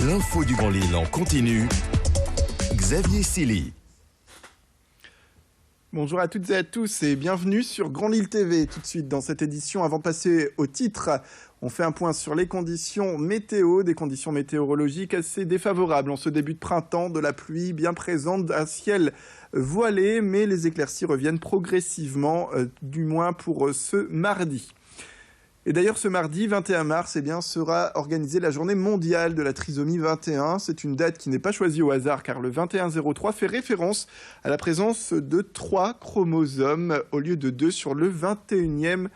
L'info du Grand Lille en continu. Xavier Silly. Bonjour à toutes et à tous et bienvenue sur Grand Lille TV. Tout de suite dans cette édition, avant de passer au titre, on fait un point sur les conditions météo, des conditions météorologiques assez défavorables en ce début de printemps, de la pluie bien présente, un ciel voilé, mais les éclaircies reviennent progressivement, du moins pour ce mardi. Et d'ailleurs, ce mardi 21 mars, sera organisée la journée mondiale de la trisomie 21. C'est une date qui n'est pas choisie au hasard car le 21-03 fait référence à la présence de 3 chromosomes au lieu de 2 sur le 21e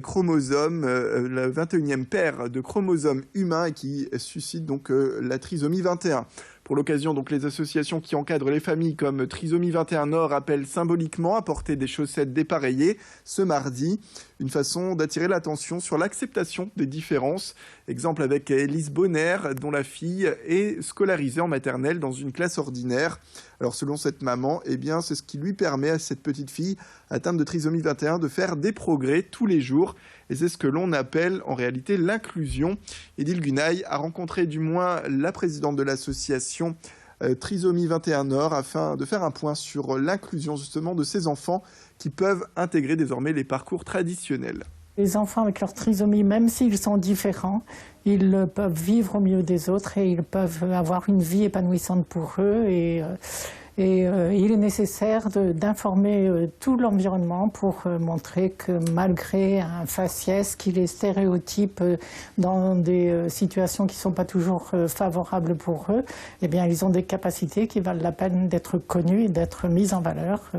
chromosome, le 21e paire de chromosomes humains et qui suscite donc la trisomie 21. Pour l'occasion, donc, les associations qui encadrent les familles comme Trisomie 21 Nord appellent symboliquement à porter des chaussettes dépareillées ce mardi. Une façon d'attirer l'attention sur l'acceptation des différences. Exemple avec Élise Bonner, dont la fille est scolarisée en maternelle dans une classe ordinaire. Alors selon cette maman, c'est ce qui lui permet à cette petite fille atteinte de trisomie 21 de faire des progrès tous les jours. Et c'est ce que l'on appelle en réalité l'inclusion. Édile Gunaï a rencontré du moins la présidente de l'association Trisomie 21 Nord afin de faire un point sur l'inclusion justement de ces enfants qui peuvent intégrer désormais les parcours traditionnels. Les enfants avec leur trisomie, même s'ils sont différents, ils peuvent vivre au milieu des autres et ils peuvent avoir une vie épanouissante pour eux. Et il est nécessaire d'informer tout l'environnement pour montrer que malgré un faciès qui les stéréotype dans des situations qui ne sont pas toujours favorables pour eux, ils ont des capacités qui valent la peine d'être connues et d'être mises en valeur.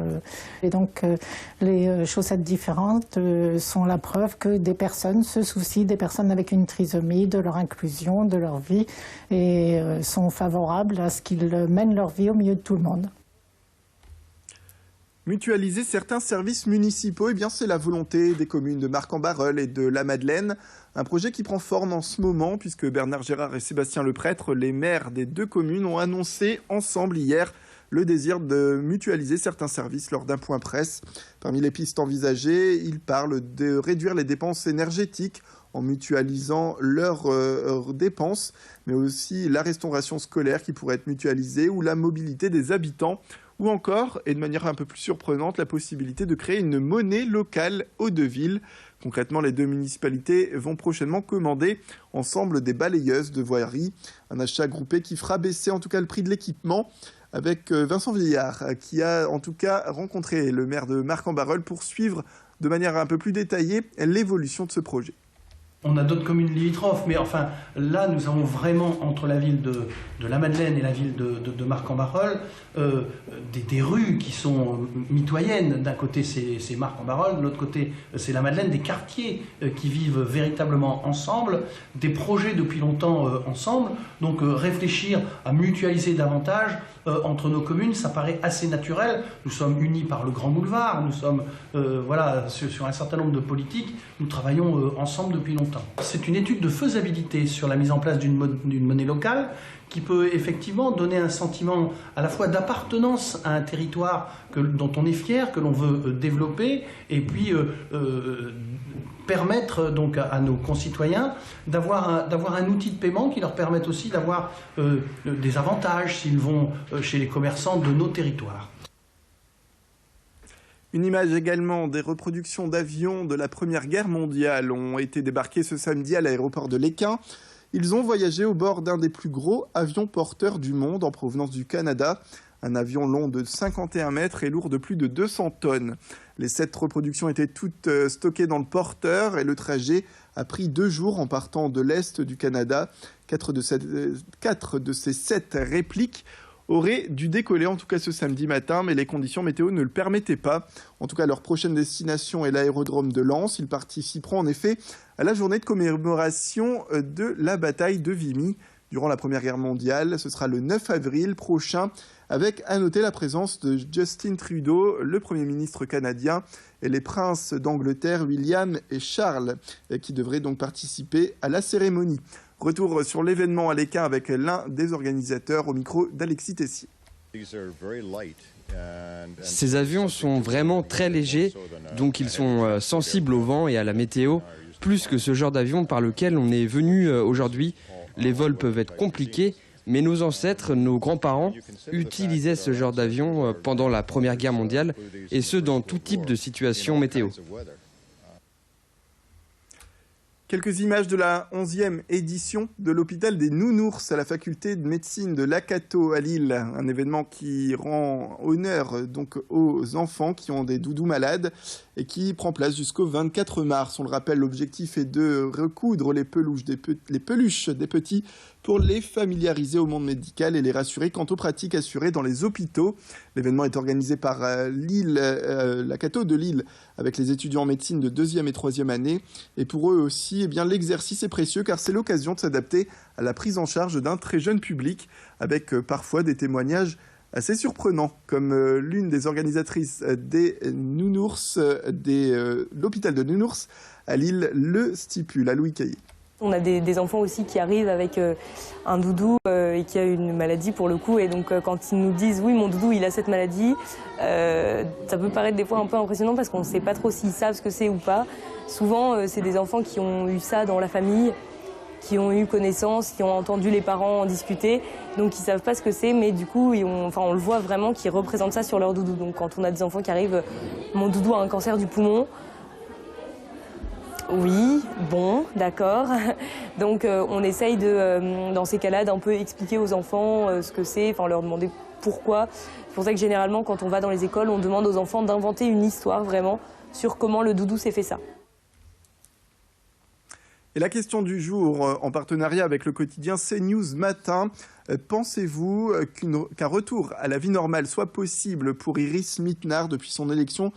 Et donc les chaussettes différentes sont la preuve que des personnes se soucient des personnes avec une trisomie, de leur inclusion, de leur vie et sont favorables à ce qu'ils mènent leur vie au milieu de tout le monde. Mutualiser certains services municipaux, c'est la volonté des communes de Marcq-en-Barœul et de la Madeleine. Un projet qui prend forme en ce moment puisque Bernard Gérard et Sébastien Leprêtre, les maires des 2 communes, ont annoncé ensemble hier le désir de mutualiser certains services lors d'un point presse. Parmi les pistes envisagées, ils parlent de réduire les dépenses énergétiques en mutualisant leurs dépenses, mais aussi la restauration scolaire qui pourrait être mutualisée ou la mobilité des habitants. Ou encore, et de manière un peu plus surprenante, la possibilité de créer une monnaie locale eau de ville. Concrètement, les 2 municipalités vont prochainement commander ensemble des balayeuses de voirie. Un achat groupé qui fera baisser en tout cas le prix de l'équipement. Avec Vincent Vieillard, qui a en tout cas rencontré le maire de Marcq-en-Barœul pour suivre de manière un peu plus détaillée l'évolution de ce projet. On a d'autres communes limitrophes, mais enfin, là, nous avons vraiment, entre la ville de la Madeleine et la ville de Marcq-en-Barœul, des rues qui sont mitoyennes. D'un côté, c'est Marcq-en-Barœul, de l'autre côté, c'est la Madeleine, des quartiers qui vivent véritablement ensemble, des projets depuis longtemps ensemble. Donc, réfléchir à mutualiser davantage entre nos communes, ça paraît assez naturel. Nous sommes unis par le Grand Boulevard, nous sommes sur un certain nombre de politiques, nous travaillons ensemble depuis longtemps. C'est une étude de faisabilité sur la mise en place d'une monnaie locale qui peut effectivement donner un sentiment à la fois d'appartenance à un territoire dont on est fier, que l'on veut développer, et puis permettre donc à nos concitoyens d'avoir un outil de paiement qui leur permette aussi d'avoir des avantages s'ils vont chez les commerçants de nos territoires. Une image également des reproductions d'avions de la Première Guerre mondiale ont été débarqués ce samedi à l'aéroport de Léquin. Ils ont voyagé au bord d'un des plus gros avions porteurs du monde en provenance du Canada. Un avion long de 51 mètres et lourd de plus de 200 tonnes. Les 7 reproductions étaient toutes stockées dans le porteur et le trajet a pris 2 jours en partant de l'Est du Canada. 4 de ces 7 répliques auraient dû décoller en tout cas ce samedi matin, mais les conditions météo ne le permettaient pas. En tout cas, leur prochaine destination est l'aérodrome de Lens. Ils participeront en effet à la journée de commémoration de la bataille de Vimy durant la Première Guerre mondiale. Ce sera le 9 avril prochain, avec à noter la présence de Justin Trudeau, le Premier ministre canadien, et les princes d'Angleterre, William et Charles, qui devraient donc participer à la cérémonie. Retour sur l'événement à Léquin avec l'un des organisateurs au micro d'Alexis Tessier. Ces avions sont vraiment très légers, donc ils sont sensibles au vent et à la météo, plus que ce genre d'avion par lequel on est venu aujourd'hui. Les vols peuvent être compliqués, mais nos ancêtres, nos grands-parents, utilisaient ce genre d'avion pendant la Première Guerre mondiale, et ce dans tout type de situation météo. Quelques images de la 11e édition de l'hôpital des Nounours à la faculté de médecine de Lakato à Lille. Un événement qui rend honneur donc aux enfants qui ont des doudous malades et qui prend place jusqu'au 24 mars. On le rappelle, l'objectif est de recoudre les peluches des petits pour les familiariser au monde médical et les rassurer quant aux pratiques assurées dans les hôpitaux. L'événement est organisé par Lakato de Lille avec les étudiants en médecine de 2e et 3e année. Et pour eux aussi, eh bien, l'exercice est précieux car c'est l'occasion de s'adapter à la prise en charge d'un très jeune public avec parfois des témoignages assez surprenants, comme l'une des organisatrices des Nounours, de l'hôpital de Nounours à Lille, le stipule, à Louis Caillé. On a des enfants aussi qui arrivent avec un doudou et qui a une maladie pour le coup. Et donc quand ils nous disent « oui, mon doudou, il a cette maladie », ça peut paraître des fois un peu impressionnant parce qu'on ne sait pas trop s'ils savent ce que c'est ou pas. Souvent, c'est des enfants qui ont eu ça dans la famille, qui ont eu connaissance, qui ont entendu les parents en discuter. Donc ils ne savent pas ce que c'est, mais du coup, on le voit vraiment qu'ils représentent ça sur leur doudou. Donc quand on a des enfants qui arrivent « mon doudou a un cancer du poumon », oui, bon, d'accord. Donc on essaye dans ces cas-là d'un peu expliquer aux enfants ce que c'est, enfin leur demander pourquoi. C'est pour ça que généralement quand on va dans les écoles, on demande aux enfants d'inventer une histoire vraiment sur comment le doudou s'est fait ça. Et la question du jour, en partenariat avec le quotidien CNews Matin, pensez-vous qu'un retour à la vie normale soit possible pour Iris Mittenard depuis son élection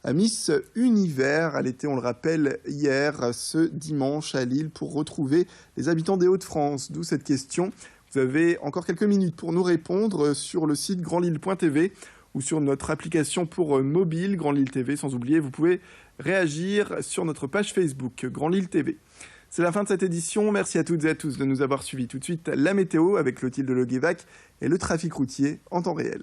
à Miss Univers? Elle était, on le rappelle, hier, ce dimanche à Lille pour retrouver les habitants des Hauts-de-France. D'où cette question. Vous avez encore quelques minutes pour nous répondre sur le site grandlille.tv ou sur notre application pour mobile Grand Lille TV. Sans oublier, vous pouvez réagir sur notre page Facebook Grand Lille TV. C'est la fin de cette édition. Merci à toutes et à tous de nous avoir suivis. Tout de suite, la météo avec Clotilde Leguévac et le trafic routier en temps réel.